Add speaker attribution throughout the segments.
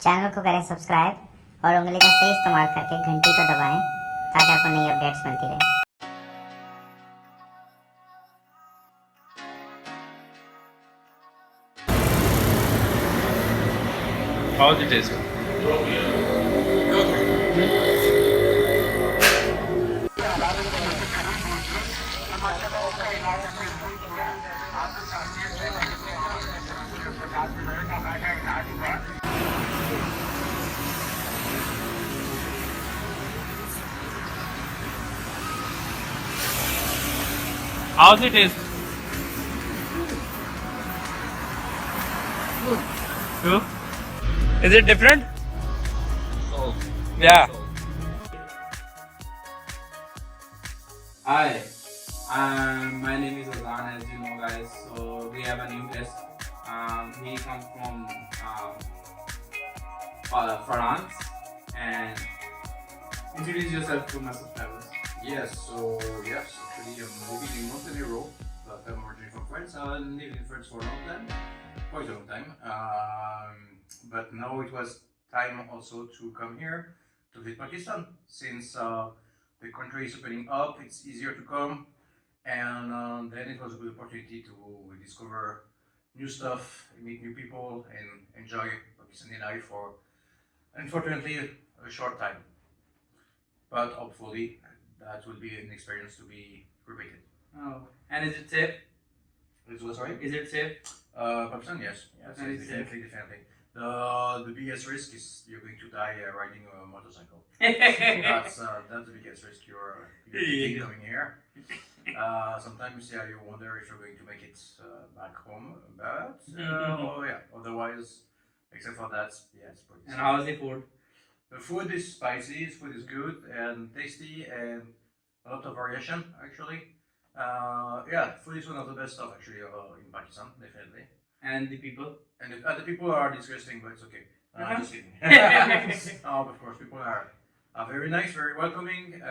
Speaker 1: Channel को करें subscribe और उंगली का सही इस्तेमाल करके घंटी को दबाएं ताकि आपको नई अपडेट्स मिलती रहे।
Speaker 2: How's it taste? How's it taste? Good. Is it different? Yeah.
Speaker 3: Hi, my name is Azan, as you know, guys. So we have a new guest. He comes from France, and introduce yourself to my subscribers.
Speaker 4: Yes, actually I'm living in Montenegro, but I'm originally from France. I lived in France for a long time, quite a long time. But now it was time also to come here to visit Pakistan, since the country is opening up. It's easier to come, and then it was a good opportunity to discover new stuff, meet new people, and enjoy Pakistani life for, unfortunately, a short time. But hopefully that will be an experience to be repeated.
Speaker 3: Oh, and is it safe?
Speaker 4: This was right.
Speaker 3: Is it safe?
Speaker 4: Pakistan, yes,
Speaker 3: Very safe.
Speaker 4: definitely. The biggest risk is you're going to die riding a motorcycle. That's the biggest risk you're taking coming here. Sometimes you wonder if you're going to make it back home, but otherwise, except for that, it's pretty
Speaker 3: And
Speaker 4: safe.
Speaker 3: how is the food?
Speaker 4: The food is spicy, food is good and tasty, and a lot of variation actually. Food is one of the best stuff actually in Pakistan, definitely.
Speaker 3: And the people?
Speaker 4: And the people are disgusting, but it's okay. Just kidding. Of course, people are very nice, very welcoming,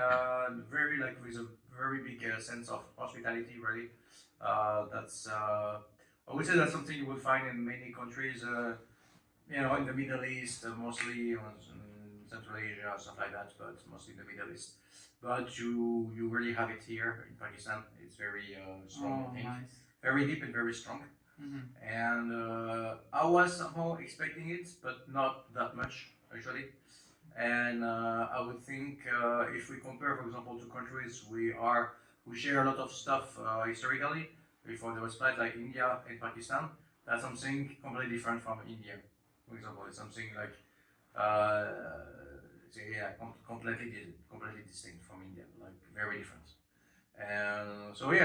Speaker 4: very with a very big sense of hospitality. Really, that's I would say that's something you would find in many countries. In the Middle East, mostly in Central Asia, stuff like that, but mostly in the Middle East. But you really have it here in Pakistan. It's very strong, I think.
Speaker 3: Nice.
Speaker 4: Very deep and very strong.
Speaker 3: Mm-hmm.
Speaker 4: And I was somehow expecting it, but not that much actually. And I would think if we compare, for example, two countries, we share a lot of stuff historically. Before there was flight like India and Pakistan, that's something completely different from India. For example, it's something like completely distinct from India, like very different. And so the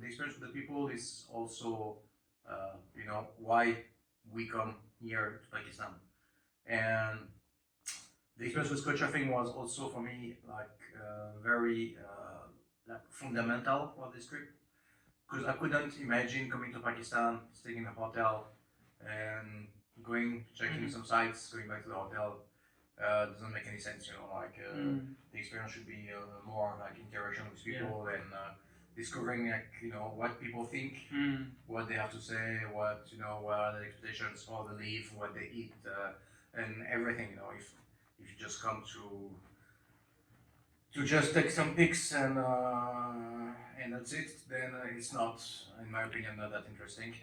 Speaker 4: experience with the people is also why we come here to Pakistan. And the experience with Couchsurfing was also for me very fundamental for this trip, because I couldn't imagine coming to Pakistan, staying in a hotel, and checking some sites, going back to the hotel. Doesn't make any sense, the experience should be more like interaction with people and discovering what people think, what they have to say, what are their expectations, how they live, what they eat, and everything. If you just come to just take some pics and that's it, then it's not, in my opinion, not that interesting.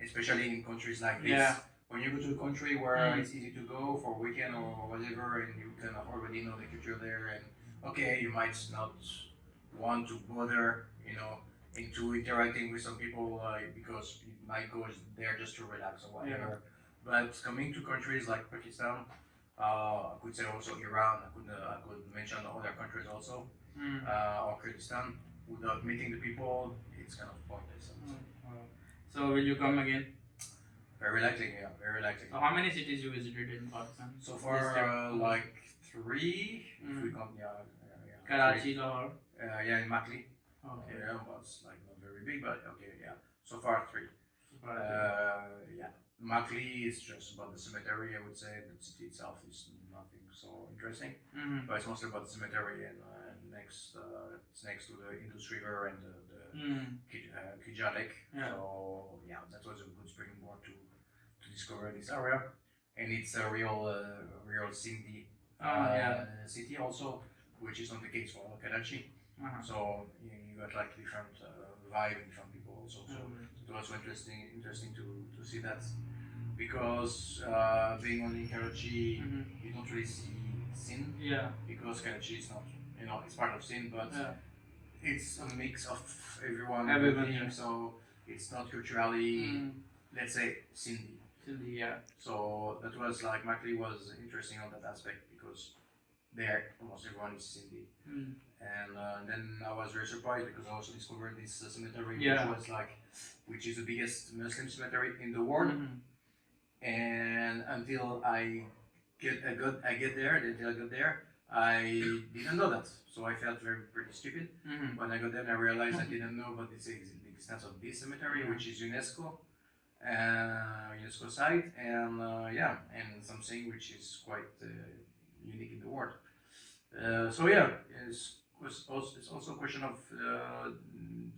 Speaker 4: Especially in countries like this.
Speaker 3: Yeah.
Speaker 4: When you go to a country where it's easy to go for a weekend or whatever, and you kind of already know the culture there, and okay, you might not want to bother, into interacting with some people because you might go there just to relax or whatever. But coming to countries like Pakistan, I could say also Iran, I could mention other countries also, or Kyrgyzstan, without meeting the people, it's kind of pointless.
Speaker 3: So will you come again?
Speaker 4: Very likely, yeah, very likely.
Speaker 3: So how many cities you visited in Pakistan?
Speaker 4: So far, like 3, if we count,
Speaker 3: Karachi, Lahore.
Speaker 4: In Makli.
Speaker 3: Okay.
Speaker 4: Yeah, but it's like not very big, but okay, yeah. So far 3. Makli is just about the cemetery, I would say. The city itself is nothing so interesting, but it's mostly about the cemetery, and it's next to the Indus River and the Kija Lake.
Speaker 3: Yeah.
Speaker 4: So that was a good springboard to discover this area. and it's a real Sindhi city also, which is not the case for Karachi. So you got like different vibe and different people also. So it was also interesting to see that, because being only in Karachi, you don't really see Sindh, because Karachi is not, it's part of Sindh, but it's a mix of everyone, living, so it's not culturally, let's say, Sindhi. So that was like, Makli was interesting on that aspect, because there almost everyone is Sindhi. And then I was very surprised, because I also discovered this cemetery, which is the biggest Muslim cemetery in the world. And until I got there, I didn't know that. So I felt pretty stupid. When I got there, and I realized I didn't know about the existence of this cemetery, which is UNESCO site, and and something which is quite unique in the world. So it's also a question of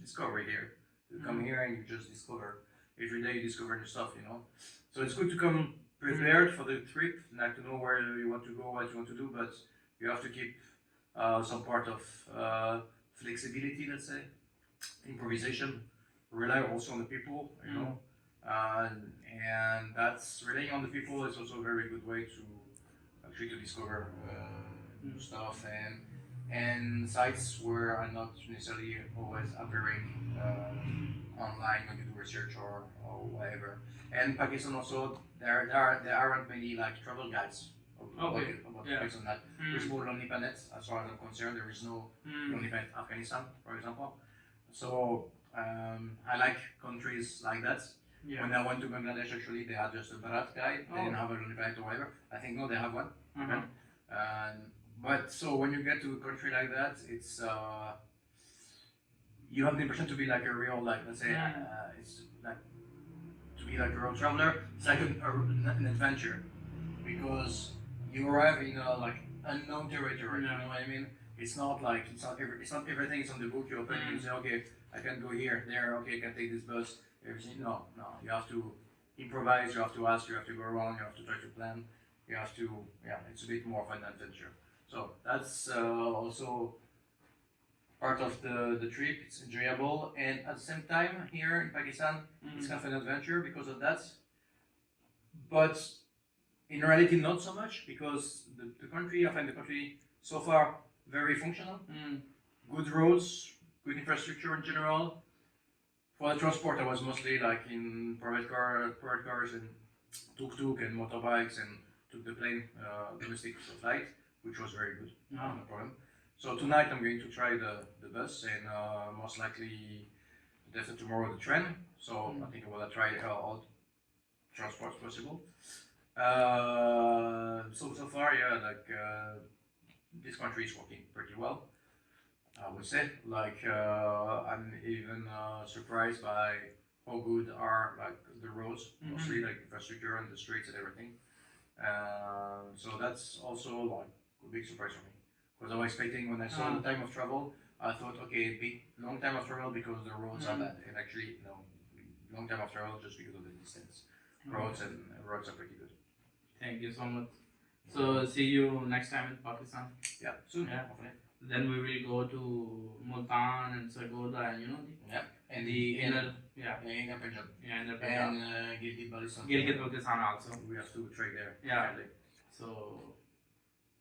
Speaker 4: discovery here. You come here and you just discover. Every day you discover new stuff, So it's good to come prepared for the trip, like to know where you want to go, what you want to do, but you have to keep some part of flexibility, let's say, improvisation, rely also on the people, and that's relying on the people is also a very good way to actually to discover new stuff and sites where are not necessarily always appearing online when you do research or whatever. And Pakistan also, there aren't many like travel guides about place on that. There's no Lonely Planet, as far as I'm concerned. There is no Lonely Planet Afghanistan, for example. So I like countries like that. When I went to Bangladesh, actually, they had just a Bharat guide. They didn't have a Lonely Planet or whatever. I think no, they have one. But so when you get to a country like that, it's you have the impression to be like a real, like, let's say, it's like to be like a road traveler. It's like an adventure, because you arrive in a like unknown territory. You know what I mean? It's not like it's not everything is on the book. You open and you say, okay, I can go here, there. Okay, I can take this bus. Everything. No. You have to improvise. You have to ask. You have to go around. You have to try to plan. You have to. It's a bit more of an adventure. So that's also part of the trip. It's enjoyable, and at the same time, here in Pakistan, it's kind of an adventure because of that. But in reality, not so much, because the country, I find the country so far very functional. Good roads, good infrastructure in general. For the transport, I was mostly like in private cars and tuk-tuk and motorbikes, and took the plane, domestic flight, which was very good, no problem. So tonight I'm going to try the bus, and most likely after tomorrow the train. So I think I will try all transports possible. So far, this country is working pretty well, I would say. Like I'm even surprised by how good are like the roads, mostly like infrastructure and the streets and everything. So that's also like a big surprise for me, because I was expecting, when I saw the time of travel, I thought, okay, long time of travel because the roads are bad, and actually no, long time of travel just because of the distance. Roads are pretty good.
Speaker 3: Thank you so much. So see you next time in Pakistan.
Speaker 4: Yeah, soon. Hopefully.
Speaker 3: Then we will go to Multan and Sargodha, and
Speaker 4: And
Speaker 3: the inner
Speaker 4: Punjab.
Speaker 3: inner Punjab.
Speaker 4: And Gilgit-Baltistan.
Speaker 3: Gilgit-Baltistan also.
Speaker 4: We have to trade there.
Speaker 3: Yeah.
Speaker 4: Sadly.
Speaker 3: So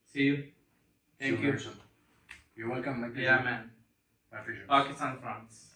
Speaker 3: see you. Thank
Speaker 4: See
Speaker 3: you.
Speaker 4: very soon. You're welcome. My pleasure.
Speaker 3: Yeah, man.
Speaker 4: My pleasure.
Speaker 3: Pakistan, France.